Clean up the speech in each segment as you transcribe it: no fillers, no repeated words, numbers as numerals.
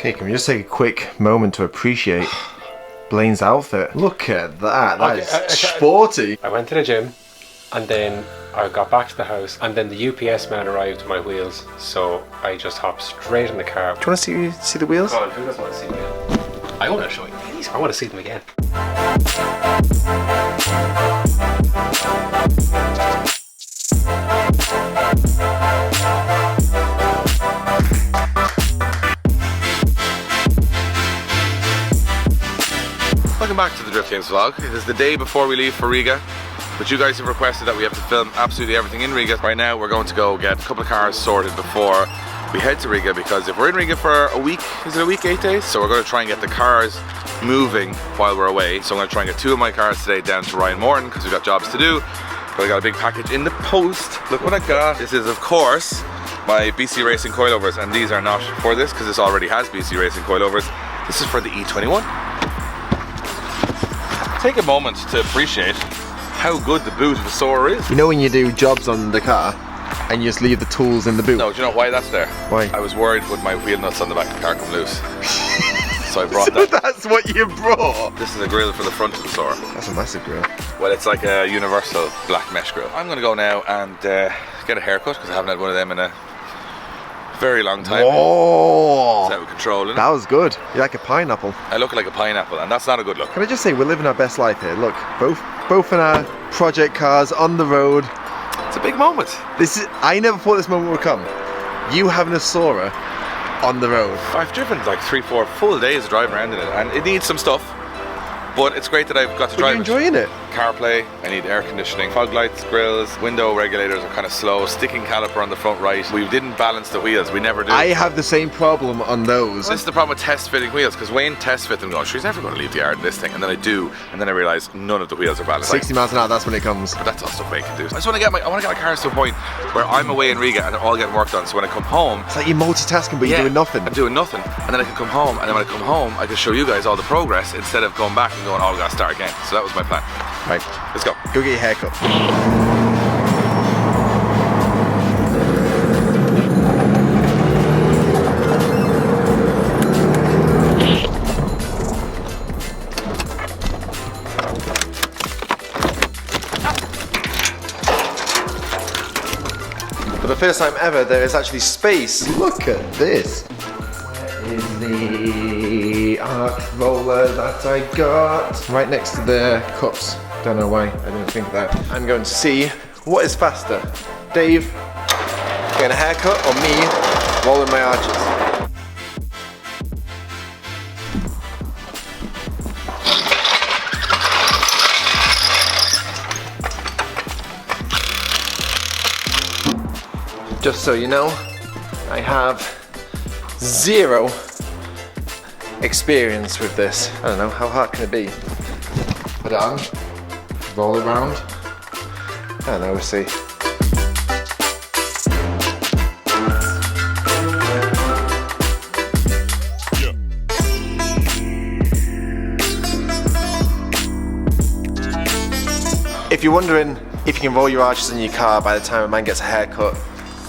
Okay, can we just take a quick moment to appreciate Blaine's outfit? Look at that. That is sporty. I went to the gym, and then I got back to the house, and then the UPS man arrived with my wheels, so I just hopped straight in the car. Do you want to see the wheels? Come on, who doesn't want to see the wheels? I want to show you. Please, I want to see them again. Welcome back to the Drift Games vlog. It is the day before we leave for Riga, but you guys have requested that we have to film absolutely everything in Riga. Right now we're going to go get a couple of cars sorted before we head to Riga, because if we're in Riga for a week, is it a week, 8 days? So we're going to try and get the cars moving while we're away. So I'm going to try and get 2 of my cars today down to Ryan Morton, because we've got jobs to do. But I got a big package in the post. Look what I got. This is, of course, my BC Racing Coilovers, and these are not for this because this already has BC Racing Coilovers. This is for the E21. Take a moment to appreciate how good the boot of a Sora is. You know when you do jobs on the car and you just leave the tools in the boot? No, do you know why that's there? Why? I was worried would my wheel nuts on the back of the car come loose. So I brought that. That's what you brought? This is a grill for the front of the Sora. That's a massive grill. Well, it's like a universal black mesh grill. I'm going to go now and get a haircut, because I haven't had one of them in a very long time. Oh, It's out of control, isn't it? that was good. You're like a pineapple. I look like a pineapple, and that's not a good look. Can I just say, we're living our best life here. Look, both in our project cars on the road. It's a big moment. I never thought this moment would come. You having a Sora on the road. I've driven like 3-4 full days driving around in it, and it needs some stuff. But it's great that I've got to drive it. You're enjoying it. CarPlay, I need air conditioning, fog lights, grills, window regulators are kind of slow, sticking caliper on the front right. We didn't balance the wheels, we never do. I have the same problem on those. This is the problem with test fitting wheels, because Wayne test fit them going, she's never going to leave the yard in this thing, and then I do, and then I realise none of the wheels are balanced. 60 miles an hour, that's when it comes. But that's all stuff Wayne can do. I just want to get my cars to a point where I'm away in Riga and they're all getting work done, so when I come home, It's like you're multitasking, but you're doing nothing. I'm doing nothing, and then I can come home, and then when I come home, I can show you guys all the progress instead of going back and going, oh, we gotta start again. So that was my plan. Right, Let's go. go get your haircut. For the first time ever, there is actually space. Look at this. Where is the arc roller that I got? Right next to the cups. Don't know why I didn't think of that. I'm going to see what is faster. Dave getting a haircut or me rolling my arches. Just so you know, I have 0 experience with this. I don't know, how hard can it be? Put it on, roll it around. I don't know, we'll see. If you're wondering if you can roll your arches in your car by the time a man gets a haircut,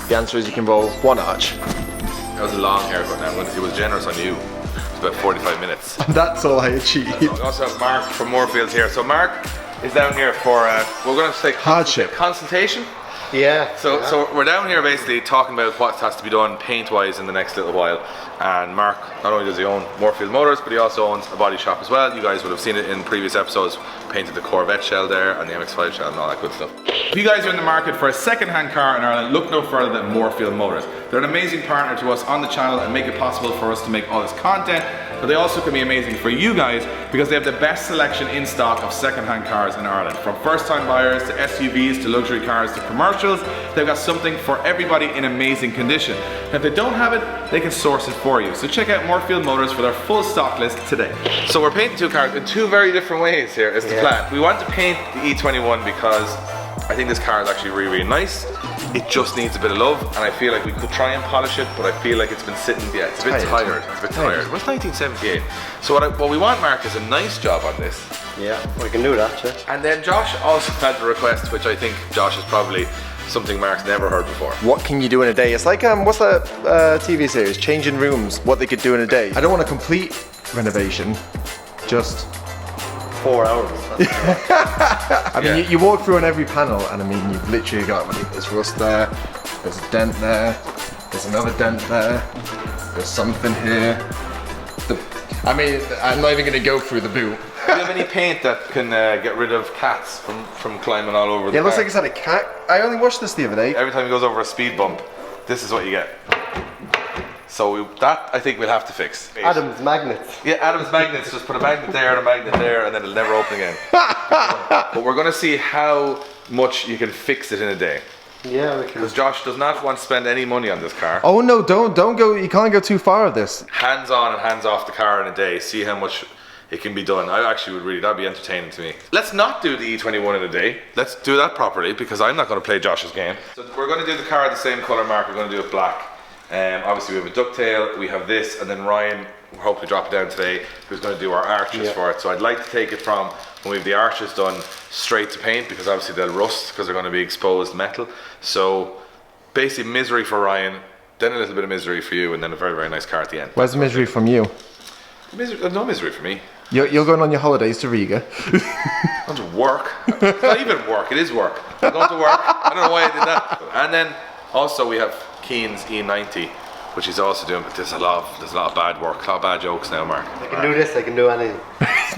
the answer is you can roll 1 arch. That was a long haircut now, it was generous on you. It's about 45 minutes. That's all I achieved. We also have Mark from Moorfields here. So Mark is down here for, we're going to say Hardship. Consultation. Yeah. So we're down here basically talking about what has to be done paint-wise in the next little while. And Mark, not only does he own Moorfield Motors, but he also owns a body shop as well. You guys would have seen it in previous episodes. Painted the Corvette shell there and the MX-5 shell and all that good stuff. If you guys are in the market for a second-hand car in Ireland, look no further than Moorfield Motors. They're an amazing partner to us on the channel and make it possible for us to make all this content. But they also can be amazing for you guys because they have the best selection in stock of second-hand cars in Ireland. From first-time buyers to SUVs to luxury cars to commercials, they've got something for everybody in amazing condition. And if they don't have it, they can source it for you. So check out Moorfield Motors for their full stock list today. So we're painting 2 cars in 2 very different ways here is the plan. We want to paint the E21 because I think this car is actually really, really nice. It just needs a bit of love, and I feel like we could try and polish it, but I feel like it's been sitting, it's a bit tired. It's a bit tired. What's 1978? So what we want, Mark, is a nice job on this. Yeah, we can do that, yeah. And then Josh also had the request, which I think Josh is probably something Mark's never heard before. What can you do in a day? It's like, what's that TV series? Changing Rooms, what they could do in a day. I don't want a complete renovation, just 4 hours. I mean, you walk through on every panel, and I mean, you've literally got, like, there's rust there, there's a dent there, there's another dent there, there's something here. I mean, I'm not even going to go through the boot. Do you have any paint that can get rid of cats from climbing all over the Yeah, it looks car? like it's had a cat. I only watched this the other day. Every time he goes over a speed bump, this is what you get. So that, I think we'll have to fix. Adam's magnets. Yeah, Adam's magnets. Just put a magnet there and a magnet there, and then it'll never open again. But we're going to see how much you can fix it in a day. Yeah, we can. Because Josh does not want to spend any money on this car. Oh no, don't go, you can't go too far with this. Hands on and hands off the car in a day. See how much it can be done. I actually would really, that'd be entertaining to me. Let's not do the E21 in a day. Let's do that properly, because I'm not going to play Josh's game. So we're going to do the car the same colour, Mark. We're going to do it black. Obviously we have a ducktail, we have this, and then Ryan, we'll hopefully drop it down today, who's going to do our arches for it. So I'd like to take it from when we have the arches done straight to paint, because obviously they'll rust because they're going to be exposed metal. So basically misery for Ryan, then a little bit of misery for you, and then a very, very nice car at the end. Where's the misery from you? No misery for me. You're going on your holidays to Riga. I'm going to work. It's not even work, it is work. I'm going to work. I don't know why I did that. And then also we have Keen's E90, which he's also doing, but there's a lot of bad work, a lot of bad jokes now, Mark. I can do this, I can do anything.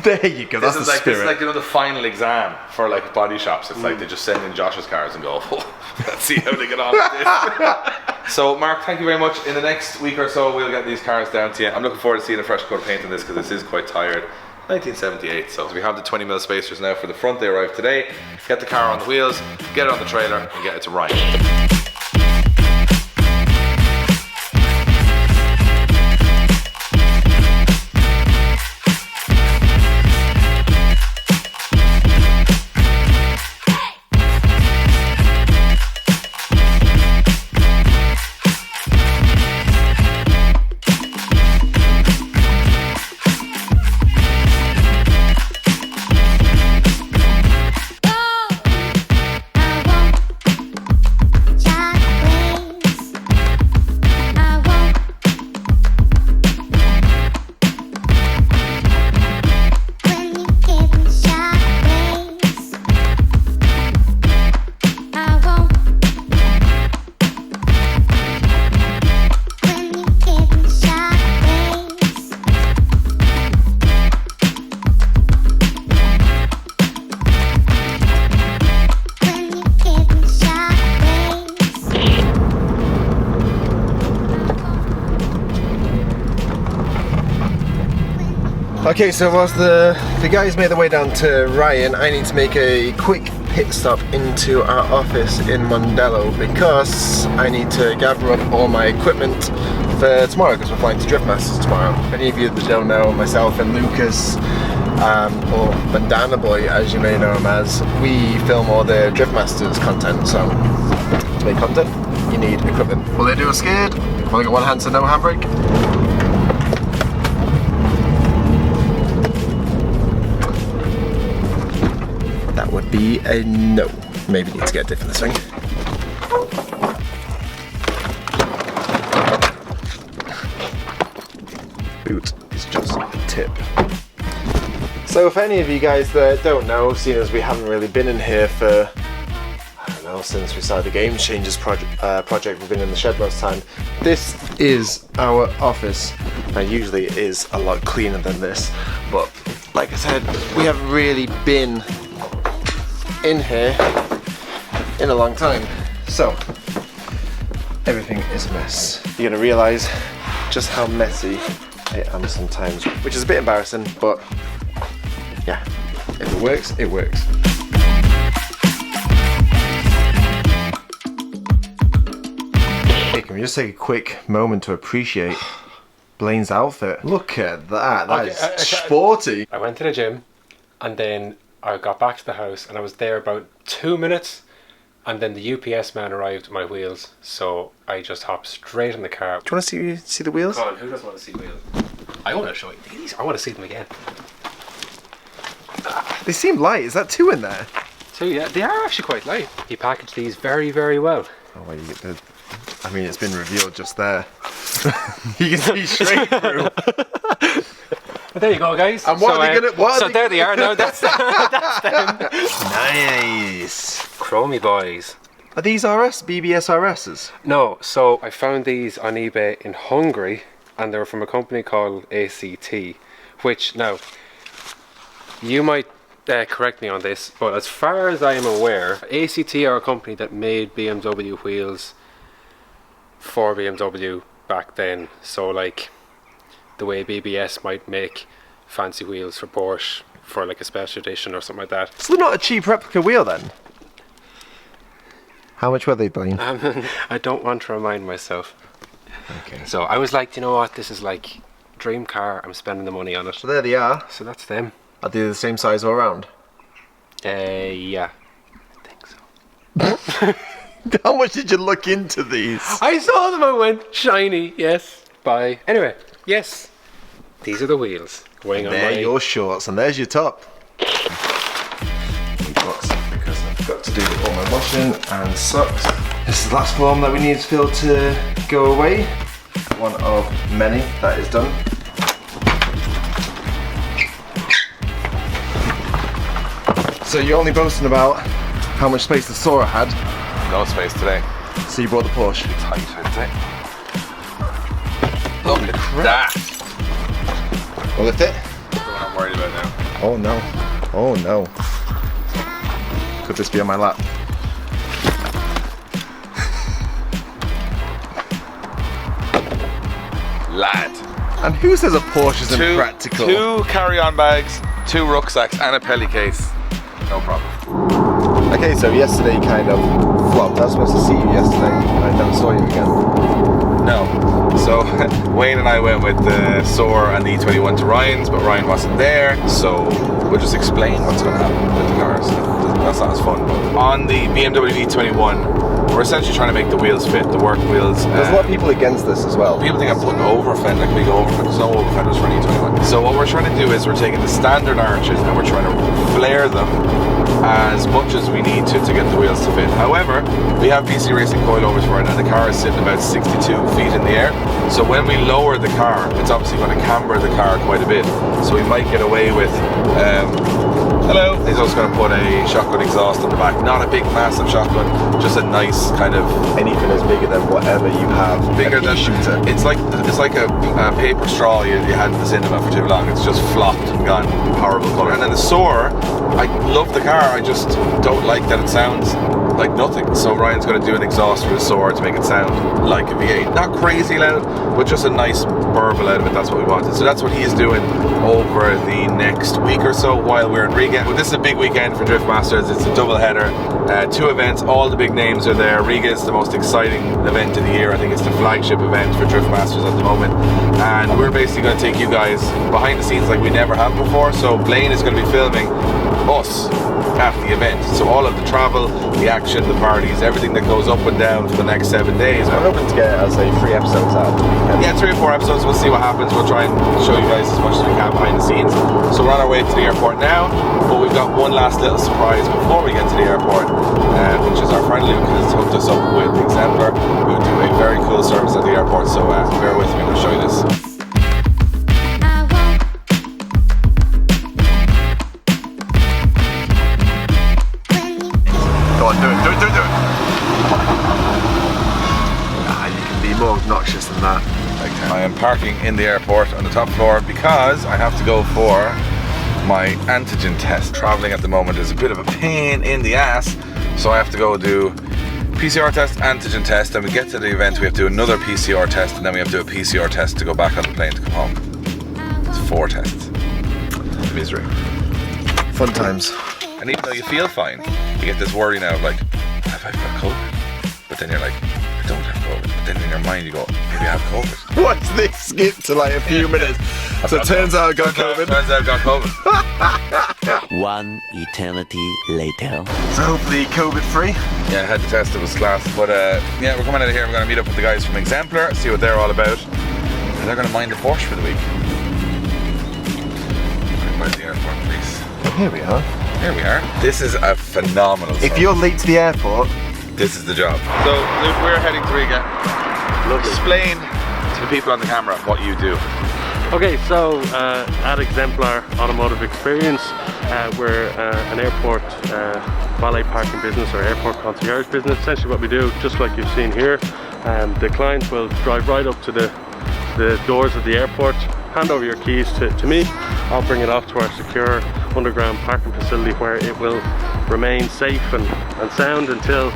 There you go, that's the spirit. This is like, you know, the final exam for like body shops. It's like they just send in Josh's cars and go, oh, let's see how they get on with this. So Mark, thank you very much. In the next week or so, we'll get these cars down to you. I'm looking forward to seeing a fresh coat of paint on this, because this is quite tired. 1978, so we have the 20mm spacers now for the front. They arrived today. Get the car on the wheels, get it on the trailer, and get it to Ryan. Okay, so whilst the guys made their way down to Ryan, I need to make a quick pit stop into our office in Mondello, because I need to gather up all my equipment for tomorrow, because we're flying to Drift Masters tomorrow. Many of you that don't know, myself and Lucas, or Bandana Boy as you may know him as, we film all the Drift Masters content, so to make content, you need equipment. Will they do a skid? Only got one hand, so no handbrake. That would be a no. Maybe need to get a different swing. Boot is just a tip. So if any of you guys that don't know, seeing as we haven't really been in here for, I don't know, since we started the Game Changers project, we've been in the shed most time. This is our office. Now usually it is a lot cleaner than this, but like I said, we haven't really been in here in a long time, so everything is a mess. You're gonna realize just how messy I am sometimes, which is a bit embarrassing, but yeah, if it works, it works. Hey, can we just take a quick moment to appreciate Blaine's outfit? Look at that, that is sporty. I went to the gym, and then I got back to the house, and I was there about 2 minutes, and then the UPS man arrived with my wheels, so I just hopped straight in the car. Do you want to see the wheels? Come on, who doesn't want to see wheels? I want to show you these. I want to see them again. They seem light. Is that 2 in there? too, yeah. They are actually quite light. He packaged these very, very well. Oh, well, you get the... I mean, it's been revealed just there. You can see straight through. But there you go, guys. And what are they gonna... What so are there they are now. That's them. Nice. Chromy boys. Are these BBS RSs? No, so I found these on eBay in Hungary, and they were from a company called ACT, which, now, you might correct me on this, but as far as I am aware, ACT are a company that made BMW wheels for BMW back then. So like the way BBS might make fancy wheels for Porsche for like a special edition or something like that. So they're not a cheap replica wheel then? How much were they, Blaine? I don't want to remind myself. Okay. So I was like, you know what, this is like dream car, I'm spending the money on it. So there they are. So that's them. Are they the same size all around? Yeah, I think so. How much did you look into these? I saw them, I went, shiny, yes, bye. Anyway, yes, these are the wheels going on There my... are your shorts, and there's your top. Box, because I've got to do all my washing and socks. This is the last form that we need to fill to go away. One of many that is done. So you're only boasting about how much space the Sora had. No space today. So you brought the Porsche. Tight, I'd say. Look at that. Will lift it? That's what I'm worried about now. Oh no. Oh no. Could this be on my lap? Lad. And who says a Porsche is impractical? Two carry-on bags, 2 rucksacks, and a pelly case. No problem. Okay, so yesterday kind of flopped. I was supposed to see you yesterday, and I never saw you again. No. So Wayne and I went with the SOAR and the E21 to Ryan's, but Ryan wasn't there. So we'll just explain what's going to happen with the cars. That's not as fun. On the BMW E21, we're essentially trying to make the wheels fit, the work wheels. There's a lot of people against this as well. People think I'm putting over fender, like big over fenders. There's no over fenders for an E21. So what we're trying to do is we're taking the standard arches and we're trying to flare them as much as we need to get the wheels to fit. However, we have BC Racing coilovers for it, and the car is sitting about 62 feet in the air. So when we lower the car, it's obviously going to camber the car quite a bit. So we might get away with hello. He's also going to put a shotgun exhaust on the back. Not a big, massive shotgun, just a nice kind of... Anything is bigger than whatever you have. Bigger than... shooter. It's like a paper straw you had in the cinema for too long. It's just flopped and gone. Horrible colour. And then the SOAR, I love the car, I just don't like that it sounds like nothing. So Ryan's going to do an exhaust for the SOAR to make it sound like a V8. Not crazy loud, but just a nice burble out of it. That's what we wanted. So that's what he is doing over the next week or so while we're in Riga. Well, this is a big weekend for Drift Masters. It's a double header, 2 events. All the big names are there. Riga is the most exciting event of the year. I think it's the flagship event for Drift Masters at the moment. And we're basically going to take you guys behind the scenes like we never have before. So Blaine is going to be filming us at the event. So all of the travel, the action, the parties, everything that goes up and down for the next 7 days. I'm hoping to get, I'll say, 3 episodes out. Yeah, 3 or 4 episodes. We'll see what happens. We'll try and show you guys as much as we can behind the scenes. So we're on our way to the airport now, but we've got one last little surprise before we get to the airport, which is our friend Luke has hooked us up with Exemplar, who do a very cool service at the airport. So bear with me, I'm going to show you this. Go on, do it. Nah, you can be more obnoxious than that. I am parking in the airport on the top floor because I have to go for my antigen test. Traveling at the moment is a bit of a pain in the ass, so I have to go do PCR test, antigen test, then we get to the event, we have to do another PCR test, and then we have to do a PCR test to go back on the plane to come home. It's 4 tests. Misery. Fun times. And even though you feel fine, you get this worry now of like, have I got COVID? But then you're like, I don't have COVID. But then in your mind you go, maybe I have COVID. What's this? Skip to like a few minutes. So it turns out I got COVID. Turns out I got COVID. 1 eternity later. So hopefully COVID free. Yeah, I had to test, it was class. But yeah, we're coming out of here, we're going to meet up with the guys from Exemplar, see what they're all about. And they're going to mind the Porsche for the week. Right by the airport, please. Here we are. Here we are. This is a phenomenal If site. you're late to the airport, This is the job. So, Luke, we're heading to Riga. Explain to the people on the camera what you do. Okay, so at Exemplar Automotive Experience, we're an airport valet parking business or airport concierge business. Essentially what we do, just like you've seen here, the client will drive right up to the doors of the airport, hand over your keys to me. I'll bring it off to our secure underground parking facility where it will remain safe and sound until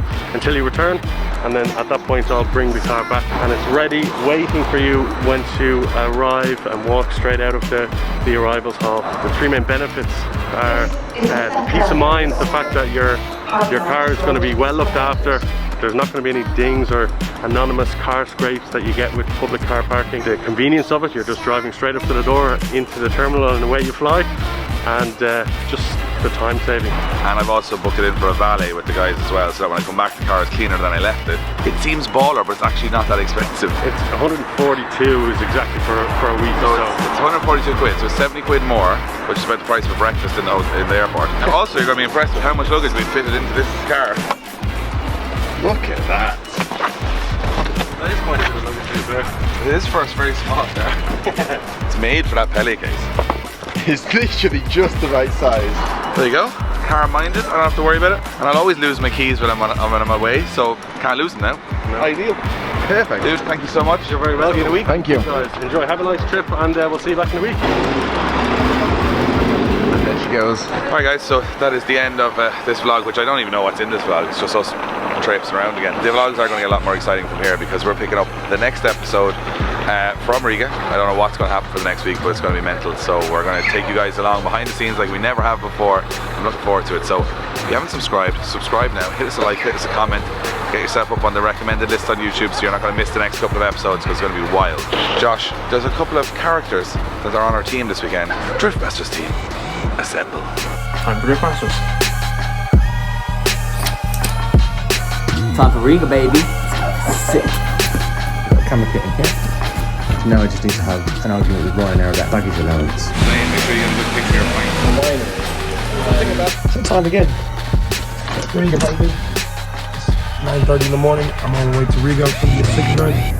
you return, and then at that point I'll bring the car back and it's ready waiting for you once you arrive and walk straight out of the arrivals hall. The three main benefits are the peace of mind, the fact that your car is going to be well looked after. There's not going to be any dings or anonymous car scrapes that you get with public car parking. The convenience of it, you're just driving straight up to the door into the terminal and away you fly, and just the time saving. And I've also booked it in for a valet with the guys as well, so that when I come back the car is cleaner than I left it. It seems baller, but it's actually not that expensive. It's 142 is exactly for a week. So it's 142 quid, so it's 70 quid more, which is about the price of a breakfast in the airport. And also you're going to be impressed with how much luggage we've fitted into this car. look at that. That is quite a bit of luggage as well. It is for us very small there. It's made for that Pele case. It's literally just the right size. There you go. Car minded, I don't have to worry about it. And I'll always lose my keys when I'm on my way, so can't lose them now. No. Ideal. Perfect. Dude, thank you so much. You're very welcome. See you in a week. Thank you. Guys, enjoy. Have a nice trip, and we'll see you back in a week. There she goes. Alright guys, so that is the end of this vlog, which I don't even know what's in this vlog. It's just us traipsing around again. The vlogs are going to get a lot more exciting from here because we're picking up the next episode from Riga. I don't know what's going to happen for the next week, but it's going to be mental. So we're going to take you guys along behind the scenes like we never have before. I'm looking forward to it. So if you haven't subscribed, subscribe now. Hit us a like, hit us a comment. Get yourself up on the recommended list on YouTube so you're not going to miss the next couple of episodes because it's going to be wild. Josh, there's a couple of characters that are on our team this weekend. Driftmasters team, assemble. Time for Driftmasters. Time for Riga, baby. Sick. Camera kit in here. Now I just need to have an argument with Ryan now that baggage allowance. Make sure you get a good picture of mine. Time again. Riga, baby. 9:30 in the morning. I'm on my way to Riga. It's gonna be a sick ride.